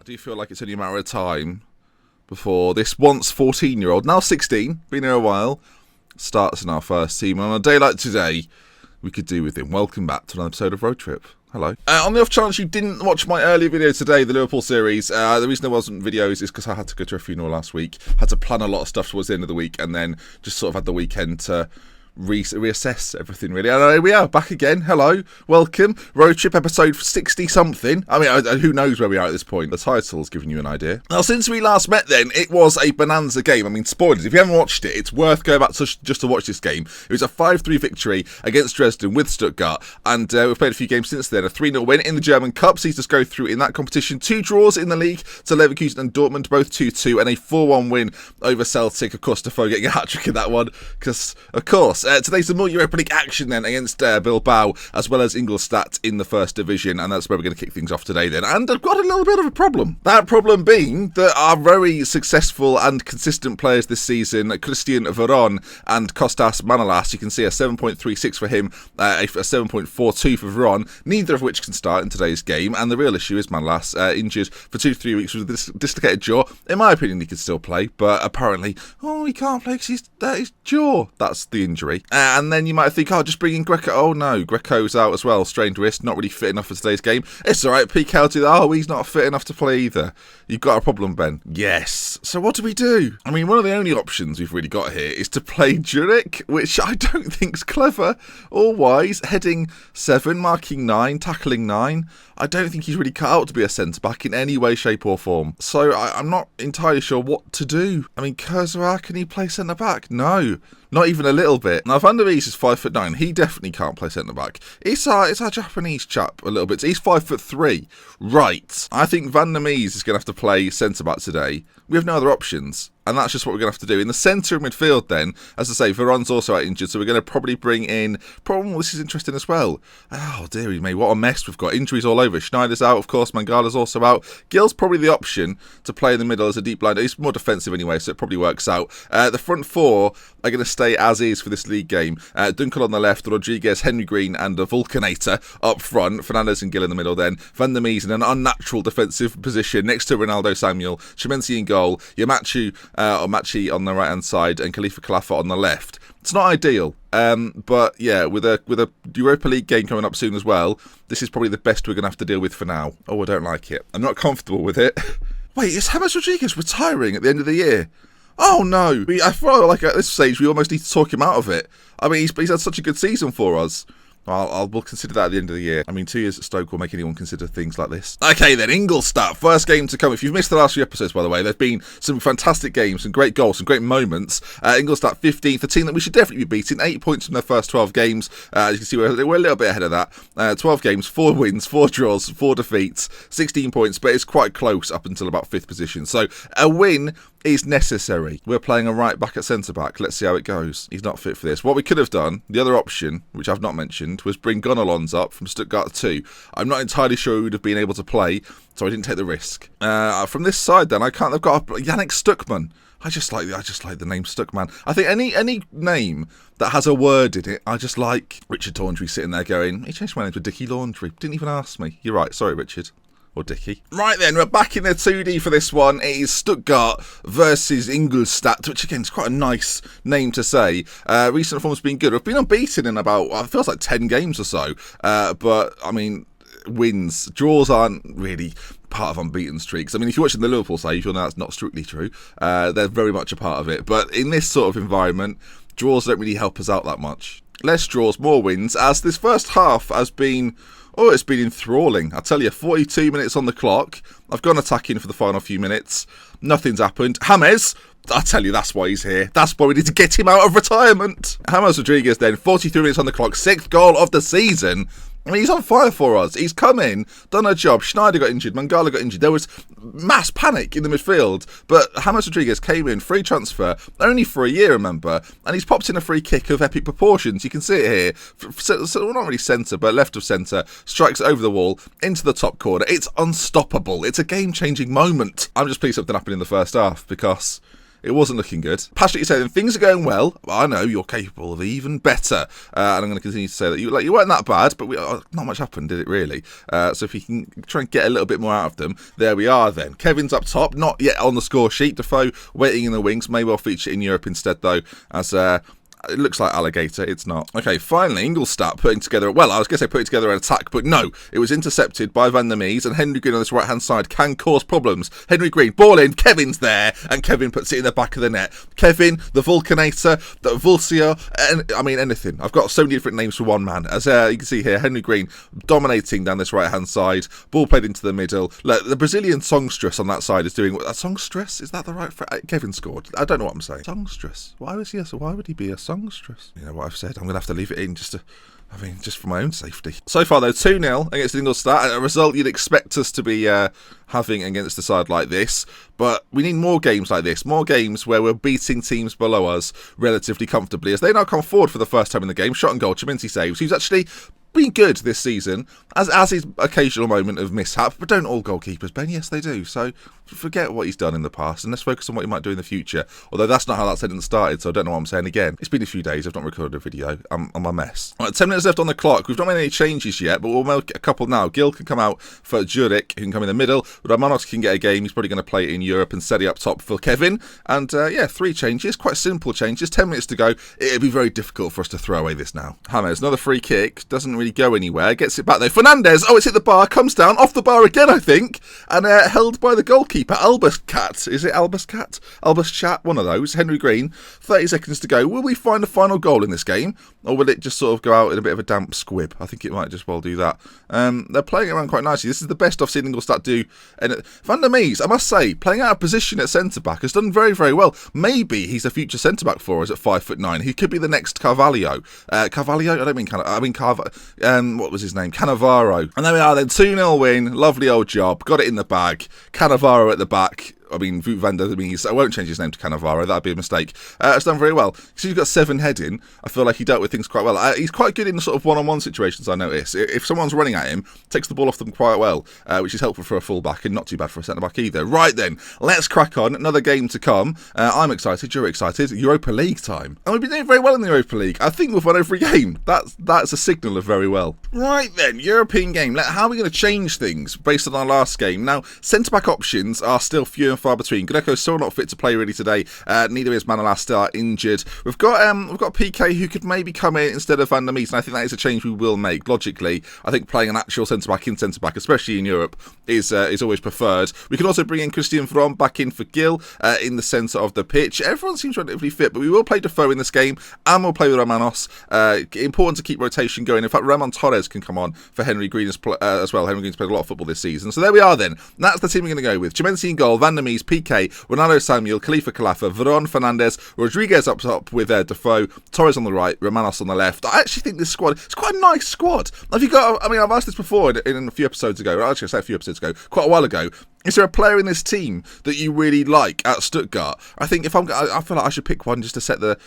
do feel like it's only a matter of time before this once 14-year-old, now 16, been here a while, starts in our first team. And on a day like today, we could do with him. Welcome back to another episode of Roadtrip. Hello. On the off chance you didn't watch my earlier video today, the Liverpool series, the reason there wasn't videos is because I had to go to a funeral last week, had to plan a lot of stuff towards the end of the week, and then just sort of had the weekend to reassess everything, really. And here we are, back again. Hello, welcome. Roadtrip episode 60-something. I mean, who knows where we are at this point. The title's giving you an idea. Now, since we last met then, it was a bonanza game. I mean, spoilers, if you haven't watched it, it's worth going back to just to watch this game. It was a 5-3 victory against Dresden with Stuttgart, and we've played a few games since then. A 3-0 win in the German Cup sees us go through in that competition. 2 draws in the league to Leverkusen and Dortmund, both 2-2, and a 4-1 win over Celtic. Of course, Defoe getting a hat-trick in that one, because, of course, today's the more Europa League action then against Bilbao, as well as Ingolstadt in the first division, and that's where we're going to kick things off today then. And I've got a little bit of a problem. That problem being that our very successful and consistent players this season, Christian Veron and Kostas Manolas, you can see a 7.36 for him, a 7.42 for Veron, neither of which can start in today's game. And the real issue is Manolas, injured for 2-3 weeks with a dislocated jaw. In my opinion, he could still play, but apparently, he can't play because his jaw. That's the injury. And then you might think, just bring in Greco. Oh no, Greco's out as well. Strained wrist, not really fit enough for today's game. It's alright, PK do that. He's not fit enough to play either. You've got a problem, Ben. Yes. So what do we do? I mean, one of the only options we've really got here is to play Jurek, which I don't think's clever or wise. Heading 7, marking 9, tackling 9. I don't think he's really cut out to be a centre-back in any way, shape or form. So I'm not entirely sure what to do. I mean, Kurzawa, can he play centre-back? No, not even a little bit. Now, Van der Wies is 5'9". He definitely can't play centre-back. It's our Japanese chap a little bit. He's 5'3". Right. I think Van der Wies is going to have to play centre-back today. We have no other options. And that's just what we're going to have to do. In the centre of midfield then, as I say, Veron's also out injured, so we're going to probably bring in... this is interesting as well. Oh, dearie me, what a mess we've got. Injuries all over. Schneider's out, of course. Mangala's also out. Gill's probably the option to play in the middle as a deep line. He's more defensive anyway, so it probably works out. The front 4 are going to stay as is for this league game. Dunkel on the left, Rodriguez, Henry Green and Vulcanator up front. Fernandez and Gill in the middle then. Van der Mees in an unnatural defensive position next to Ronaldo Samuel. Chimenzi in goal. Yamachu or Machi on the right hand side and Khalifa Khalafa on the left. It's not ideal, but yeah, with a Europa League game coming up soon as well, this is probably the best we're going to have to deal with for now. I don't like it. I'm not comfortable with it. Wait, is James Rodriguez retiring at the end of the year? Oh no! I feel like at this stage we almost need to talk him out of it. I mean, he's had such a good season for us. We'll consider that at the end of the year. I mean, 2 years at Stoke will make anyone consider things like this. Okay then, Ingolstadt, first game to come. If you've missed the last few episodes, by the way, there's been some fantastic games, some great goals, some great moments. Ingolstadt 15th, a team that we should definitely be beating. 8 points from their first 12 games. As you can see, we're a little bit ahead of that. 12 games, 4 wins, 4 draws, 4 defeats, 16 points, but it's quite close up until about 5th position. So a win is necessary. We're playing a right back at centre-back. Let's see how it goes. He's not fit for this. What we could have done, the other option, which I've not mentioned, was bring Gonalons up from Stuttgart 2. I'm not entirely sure he would have been able to play, so I didn't take the risk. From this side then, I've got Yannick Stuckman. I just like the name Stuckman. I think any name that has a word in it, I just like. Richard Laundry sitting there going, he changed my name to Dickie Laundry. Didn't even ask me. You're right. Sorry, Richard. Or Dickie. Right then, we're back in the 2D for this one. It is Stuttgart versus Ingolstadt, which again is quite a nice name to say. Recent form's been good. We've been unbeaten in about, it feels like 10 games or so. But, I mean, wins. Draws aren't really part of unbeaten streaks. I mean, if you're watching the Liverpool side, you'll know that's not strictly true. They're very much a part of it. But in this sort of environment, draws don't really help us out that much. Less draws, more wins, as this first half has been... it's been enthralling. I tell you, 42 minutes on the clock. I've gone attacking for the final few minutes. Nothing's happened. James, I tell you, that's why he's here. That's why we need to get him out of retirement. James Rodriguez then, 43 minutes on the clock. 6th goal of the season. I mean, he's on fire for us. He's come in, done a job. Schneider got injured. Mangala got injured. There was mass panic in the midfield. But James Rodriguez came in, free transfer, only for a year, remember. And he's popped in a free kick of epic proportions. You can see it here. So not really centre, but left of centre. Strikes over the wall, into the top corner. It's unstoppable. It's a game-changing moment. I'm just pleased something happened in the first half because... It wasn't looking good. Passionately saying things are going well. I know you're capable of even better. And I'm going to continue to say that you weren't that bad, but not much happened, did it really? So if you can try and get a little bit more out of them, there we are then. Kevin's up top, not yet on the score sheet. Defoe waiting in the wings, may well feature in Europe instead though, as it looks like Alligator, it's not. Okay, finally, Ingolstadt putting together, well, I was going to say putting together an attack, but no, it was intercepted by Van der Mees, and Henry Green on this right-hand side can cause problems. Henry Green, ball in, Kevin's there, and Kevin puts it in the back of the net. Kevin, the Vulcanator, the Vulcia, and I mean, anything. I've got so many different names for one man. As you can see here, Henry Green dominating down this right-hand side, ball played into the middle. Look, the Brazilian songstress on that side is doing, songstress? Is that the right phrase? Kevin scored. I don't know what I'm saying. Songstress. Why would he be a songstress? You know what I've said, I'm going to have to leave it in just for my own safety. So far though, 2-0 against Ingolstadt, a result you'd expect us to be having against a side like this, but we need more games like this, more games where we're beating teams below us relatively comfortably, as they now come forward for the first time in the game. Shot and goal, Chiminti saves, who's actually been good this season, as his occasional moment of mishap, but don't all goalkeepers, Ben? Yes, they do. So forget what he's done in the past and let's focus on what he might do in the future. Although that's not how that sentence started, so I don't know what I'm saying again. It's been a few days, I've not recorded a video. I'm a mess. Right, 10 minutes left on the clock. We've not made any changes yet, but we'll make a couple now. Gil can come out for Jurek, who can come in the middle. Romanos can get a game. He's probably going to play in Europe, and Sedi up top for Kevin. And yeah, 3 changes, quite simple changes. 10 minutes to go. It'd be very difficult for us to throw away this now. James, another free kick. Doesn't really go anywhere. Gets it back there. Fernandez. Oh, it's hit the bar. Comes down. Off the bar again, I think. And held by the goalkeeper. Albuscat. Is it Albuscat? Albuscat. One of those. Henry Green. 30 seconds to go. Will we find a final goal in this game? Or will it just sort of go out in a bit of a damp squib? I think it might just well do that. They're playing around quite nicely. This is the best I've seen Ingolstadt do. And Van der Mees, I must say, playing out of position at centre-back has done very, very well. Maybe he's a future centre-back for us at 5'9". He could be the next Carvalho. Carvalho? I don't mean Carvalho. I mean what was his name? Cannavaro. And there we are then. 2-0 win. Lovely old job. Got it in the bag. Cannavaro at the back. I mean, Wout van der Mees, I won't change his name to Cannavaro, that'd be a mistake. It's done very well. So he's got 7 heading. I feel like he dealt with things quite well. He's quite good in the sort of one-on-one situations, I notice. If someone's running at him, takes the ball off them quite well, which is helpful for a full-back and not too bad for a centre-back either. Right then, let's crack on. Another game to come. I'm excited, you're excited. Europa League time. And we've been doing very well in the Europa League. I think we've won every game. That's a signal of very well. Right then, European game. How are we going to change things based on our last game? Now, centre-back options are still few and far between. Greco's still not fit to play really today. Neither is Manolas, still injured. We've got PK who could maybe come in instead of Van der Mees, and I think that is a change we will make. Logically, I think playing an actual centre-back in centre-back, especially in Europe, is always preferred. We can also bring in Christian Vroom back in for Gil in the centre of the pitch. Everyone seems relatively fit, but we will play Defoe in this game, and we'll play with Romanos. Important to keep rotation going. In fact, Ramon Torres can come on for Henry Green as well. Henry Green's played a lot of football this season. So there we are then. That's the team we're going to go with. Chimensi in goal, Van der Mees, PK, Ronaldo Samuel, Khalifa Khalafa, Veron Fernandez, Rodriguez up top with Defoe, Torres on the right, Romanos on the left. I actually think this squad is quite a nice squad. Have you got? I mean, I've asked this before in a few episodes ago. Actually, I say a few episodes ago, quite a while ago. Is there a player in this team that you really like at Stuttgart? I think I feel like I should pick one just to set the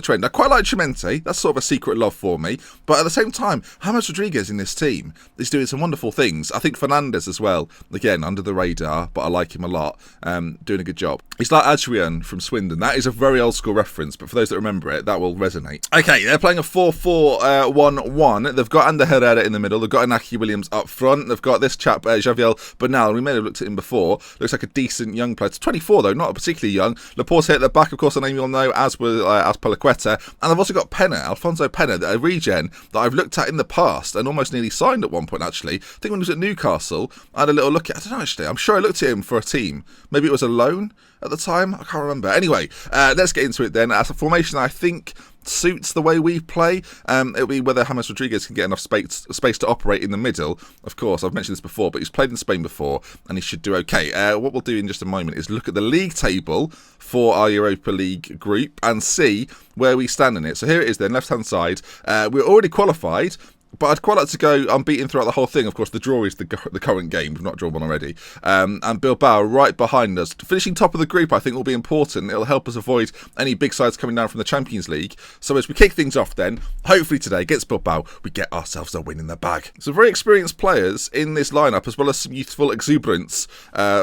trend. I quite like Chimente. That's sort of a secret love for me. But at the same time, James Rodriguez in this team is doing some wonderful things. I think Fernandez as well. Again, under the radar, but I like him a lot. Doing a good job. He's like Adrian from Swindon. That is a very old school reference, but for those that remember it, that will resonate. Okay, they're playing a 4-4-1-1. They've got Ander Herrera in the middle. They've got Inaki Williams up front. They've got this chap, Javier Bernal. We may have looked at him before. Looks like a decent young player. It's 24 though, not particularly young. Laporte at the back, of course, a name you'll know, as Palaqueta. And I've also got Penna, Alfonso Penna, a regen that I've looked at in the past and almost nearly signed at one point actually. I think when he was at Newcastle, I had a little look at, I don't know actually, I'm sure I looked at him for a team. Maybe it was a loan at the time, I can't remember. Anyway, let's get into it then. As a formation I think suits the way we play. It'll be whether James Rodriguez can get enough space to operate in the middle. Of course, I've mentioned this before, but he's played in Spain before and he should do okay. What we'll do in just a moment is look at the league table for our Europa League group and see where we stand in it. So here it is then, left-hand side. We're already qualified But I'd quite like to go unbeaten throughout the whole thing. Of course, the draw is the current game. We've not drawn one already. And Bilbao right behind us. Finishing top of the group, I think, will be important. It'll help us avoid any big sides coming down from the Champions League. So as we kick things off then, hopefully today against Bilbao, we get ourselves a win in the bag. So very experienced players in this lineup, as well as some youthful exuberance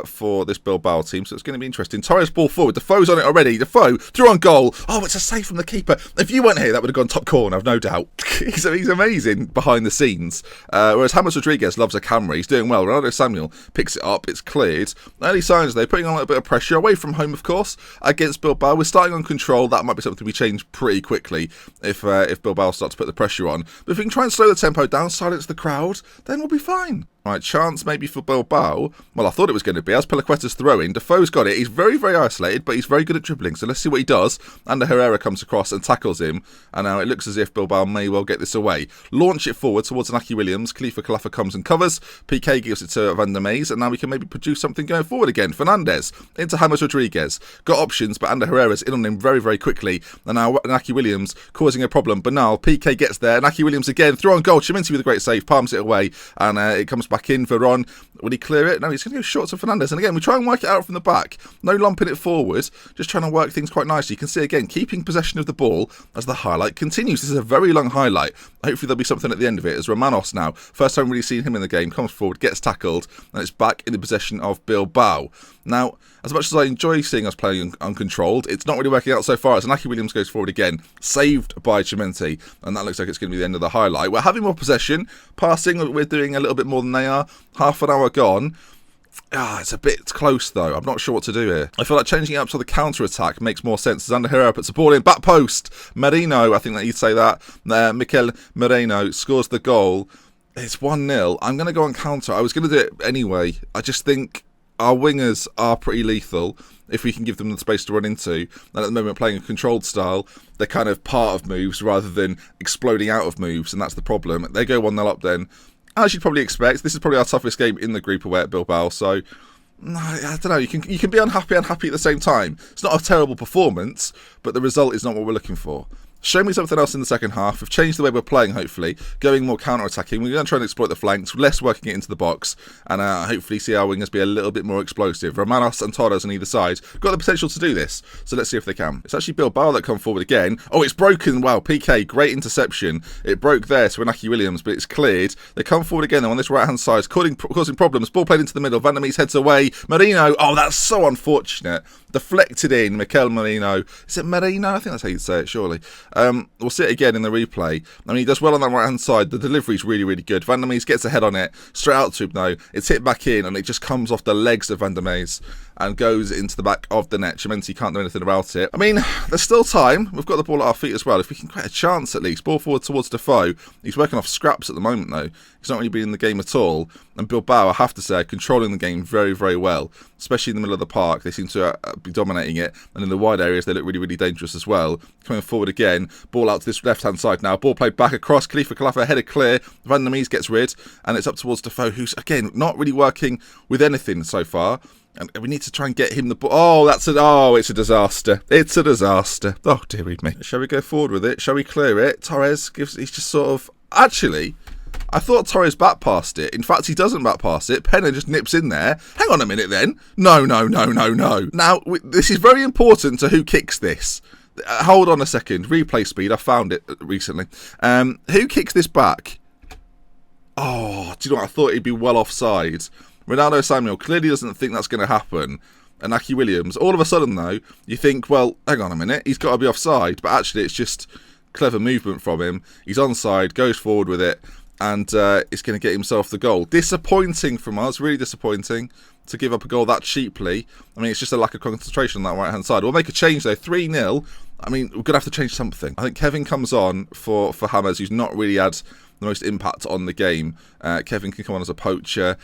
for this Bilbao team. So it's going to be interesting. Torres ball forward. Defoe's on it already. Defoe through on goal. Oh, it's a save from the keeper. If you weren't here, that would have gone top corner, I've no doubt. He's amazing behind the scenes. Whereas James Rodriguez loves a camera. He's doing well. Ronaldo Samuel picks it up. It's cleared. Early signs, though, putting on a little bit of pressure away from home, of course, against Bilbao. We're starting on control. That might be something we change pretty quickly if Bilbao start to put the pressure on. But if we can try and slow the tempo down, silence the crowd, then we'll be fine. Right, chance maybe for Bilbao. Well, I thought it was going to be. As Pelaqueta's throwing, Defoe's got it. He's very, very isolated, but he's very good at dribbling. So let's see what he does. And Herrera comes across and tackles him. And now it looks as if Bilbao may well get this away. Launch it forward towards Inaki Williams. Khalifa Khalifa comes and covers. PK gives it to Van der Meijs. And now we can maybe produce something going forward again. Fernandez into James Rodriguez. Got options, but Ander Herrera's in on him very, very quickly. And now Inaki Williams causing a problem. Banal. PK gets there. Inaki Williams again. Throw on goal. Chiminti with a great save. Palms it away. And it comes back in. Veron, will he clear it? No, he's going to go short to Fernandez. And again, we try and work it out from the back. No lumping it forward. Just trying to work things quite nicely. You can see again, keeping possession of the ball as the highlight continues. This is a very long highlight. Hopefully there'll be something at the end of it. As Romanos now, first time really seeing him in the game, comes forward, gets tackled, and it's back in the possession of Bilbao. Now, as much as I enjoy seeing us playing uncontrolled, it's not really working out so far as Inaki Williams goes forward again, saved by Chiminti, and that looks like it's going to be the end of the highlight. We're having more possession, passing, we're doing a little bit more than they are. Half an hour gone. It's a bit close though. I'm not sure what to do here. I feel like changing it up to the counter-attack makes more sense. As Ander Herrera puts the ball in, back post. Merino, I think that you'd say that. Mikel Merino scores the goal. It's 1-0. I'm going to go on counter. I was going to do it anyway. I just think our wingers are pretty lethal if we can give them the space to run into. And at the moment, playing a controlled style, they're kind of part of moves rather than exploding out of moves, and that's the problem. They go 1-0 up then. As you'd probably expect, this is probably our toughest game in the group away at Bilbao, so I don't know, you can be unhappy at the same time. It's not a terrible performance, but the result is not what we're looking for. Show me something else in the second half. We've changed the way we're playing, hopefully. Going more counter-attacking. We're going to try and exploit the flanks, less working it into the box, and hopefully see our wingers be a little bit more explosive. Romanos and Torres on either side got the potential to do this, so let's see if they can. It's actually Bilbao that come forward again. Oh, it's broken. Wow, PK, great interception. It broke there to Inaki Williams, but it's cleared. They come forward again on this right-hand side, causing problems. Ball played into the middle. Van der Meijs heads away. Marino, oh, that's so unfortunate. Deflected in, Mikel Merino. Is it Merino? I think that's how you'd say it, surely. We'll see it again in the replay. I mean, he does well on that right-hand side. The delivery's really, really good. Van der Meijs gets a head on it. Straight out to him, though. It's hit back in, and it just comes off the legs of Van der Meijs and goes into the back of the net. Chiminti can't do anything about it. I mean, there's still time. We've got the ball at our feet as well. If we can create a chance, at least. Ball forward towards Defoe. He's working off scraps at the moment, though. He's not really been in the game at all. And Bilbao, I have to say, are controlling the game very, very well. Especially in the middle of the park. They seem to be dominating it. And in the wide areas, they look really, really dangerous as well. Coming forward again. Ball out to this left-hand side now. Ball played back across. Khalifa Khalifa headed clear. Van der Meijs gets rid. And it's up towards Defoe, who's, again, not really working with anything so far. And we need to try and get him the ball. It's a disaster. It's a disaster. Oh, dear me. Shall we go forward with it? Shall we clear it? Torres he's just sort of... Actually, I thought Torres back passed it. In fact, he doesn't back pass it. Penna just nips in there. Hang on a minute then. No. Now, this is very important to who kicks this. Hold on a second. Replay speed. I found it recently. Who kicks this back? Oh, do you know what? I thought he'd be well offside. Ronaldo Samuel clearly doesn't think that's going to happen. And Inaki Williams. All of a sudden, though, you think, well, hang on a minute. He's got to be offside. But actually, it's just clever movement from him. He's onside, goes forward with it. And is going to get himself the goal. Disappointing from us. Really disappointing to give up a goal that cheaply. I mean, it's just a lack of concentration on that right-hand side. We'll make a change, though. 3-0. I mean, we're going to have to change something. I think Kevin comes on for James, who's not really had the most impact on the game. Kevin can come on as a poacher.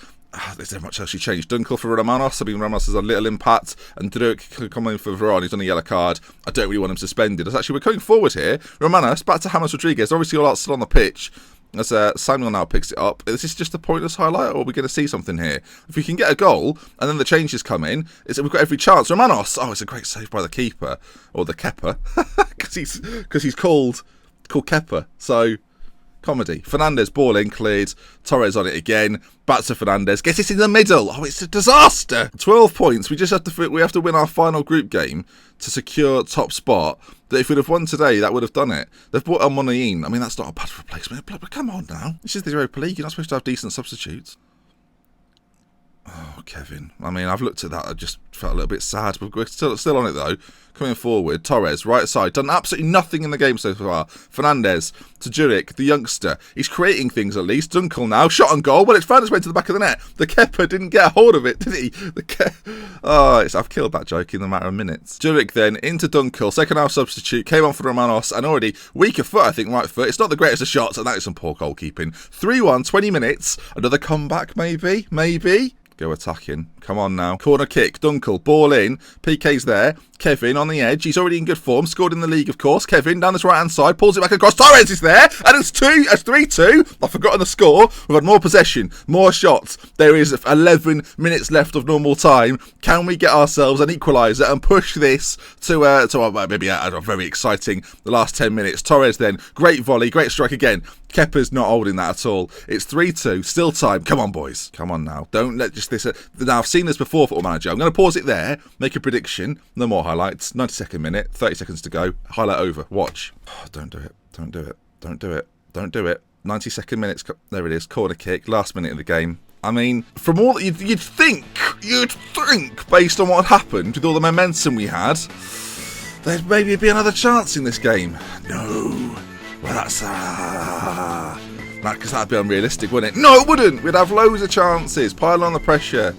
There's not much else she changed. Dunkel for Romanos. I mean, Romanos has a little impact. And Druk can come in for Veron. He's on a yellow card. I don't really want him suspended. Actually, we're coming forward here. Romanos, back to James Rodriguez. Obviously, all out still on the pitch. As Samuel now picks it up. Is this just a pointless highlight, or are we going to see something here? If we can get a goal, and then the changes come in, we've got every chance. Romanos! Oh, it's a great save by the keeper. Or the Kepa. Because he's called Kepa. So... Comedy. Fernandes, ball in, cleared. Torres on it again. Back to Fernandes. Gets it in the middle. Oh, it's a disaster. 12 points. We have to win our final group game to secure top spot. But if we'd have won today, that would have done it. They've brought El Monain. I mean, that's not a bad replacement. But come on now. This is the Europa League. You're not supposed to have decent substitutes. Oh, Kevin. I mean, I've looked at that. I just felt a little bit sad. But we're still on it, though. Coming forward. Torres, right side. Done absolutely nothing in the game so far. Fernandes to Juric, the youngster. He's creating things at least. Dunkel now. Shot on goal. Well, it's found its way to the back of the net. The Kepa didn't get a hold of it, did he? I've killed that joke in a matter of minutes. Juric then into Dunkel. Second half substitute. Came on for Romanos. And already weaker foot, I think, right foot. It's not the greatest of shots. And that is some poor goalkeeping. 3-1, 20 minutes. Another comeback, maybe? Maybe? Go attacking. Come on now. Corner kick. Dunkel. Ball in. PK's there. Kevin on the edge. He's already in good form. Scored in the league, of course. Kevin down this right-hand side. Pulls it back across. Torres is there. And it's 3-2. I've forgotten the score. We've had more possession. More shots. There is 11 minutes left of normal time. Can we get ourselves an equaliser and push this to maybe a very exciting the last 10 minutes? Torres then. Great volley. Great strike again. Kepa's not holding that at all. It's 3-2. Still time. Come on, boys. Come on now. Don't let just this... Now, I've seen this before, Football Manager. I'm going to pause it there. Make a prediction. No more highlights. 92nd minute. 30 seconds to go. Highlight over. Watch. Oh, don't do it. Don't do it. Don't do it. Don't do it. 92nd minutes. There it is. Corner kick. Last minute of the game. I mean, from all that you'd think, based on what happened, with all the momentum we had, there'd maybe be another chance in this game. No. Well, that's... because that'd be unrealistic, wouldn't it? No, it wouldn't. We'd have loads of chances. Pile on the pressure.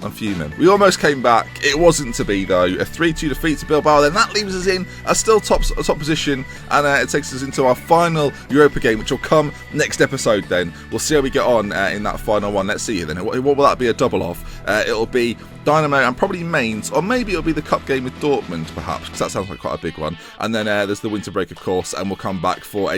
I'm fuming. We almost came back. It wasn't to be, though. A 3-2 defeat to Bilbao. Then that leaves us in a still top position. And it takes us into our final Europa game, which will come next episode then. We'll see how we get on in that final one. Let's see then. What will that be a double of? It'll be Dynamo and probably Mainz. Or maybe it'll be the cup game with Dortmund, perhaps. Because that sounds like quite a big one. And then there's the winter break, of course. And we'll come back for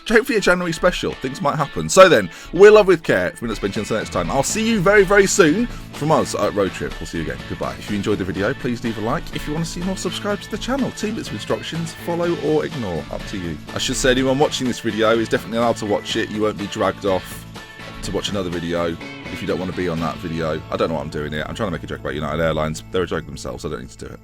hopefully a January special. Things might happen. So then, we'll love with care. If we're not spending until next time. I'll see you very, very soon from us at Roadtrip. We'll see you again. Goodbye. If you enjoyed the video, please leave a like. If you want to see more, subscribe to the channel. 2 bits of instructions. Follow or ignore. Up to you. I should say anyone watching this video is definitely allowed to watch it. You won't be dragged off to watch another video if you don't want to be on that video. I don't know what I'm doing here. I'm trying to make a joke about United Airlines. They're a joke themselves. I don't need to do it.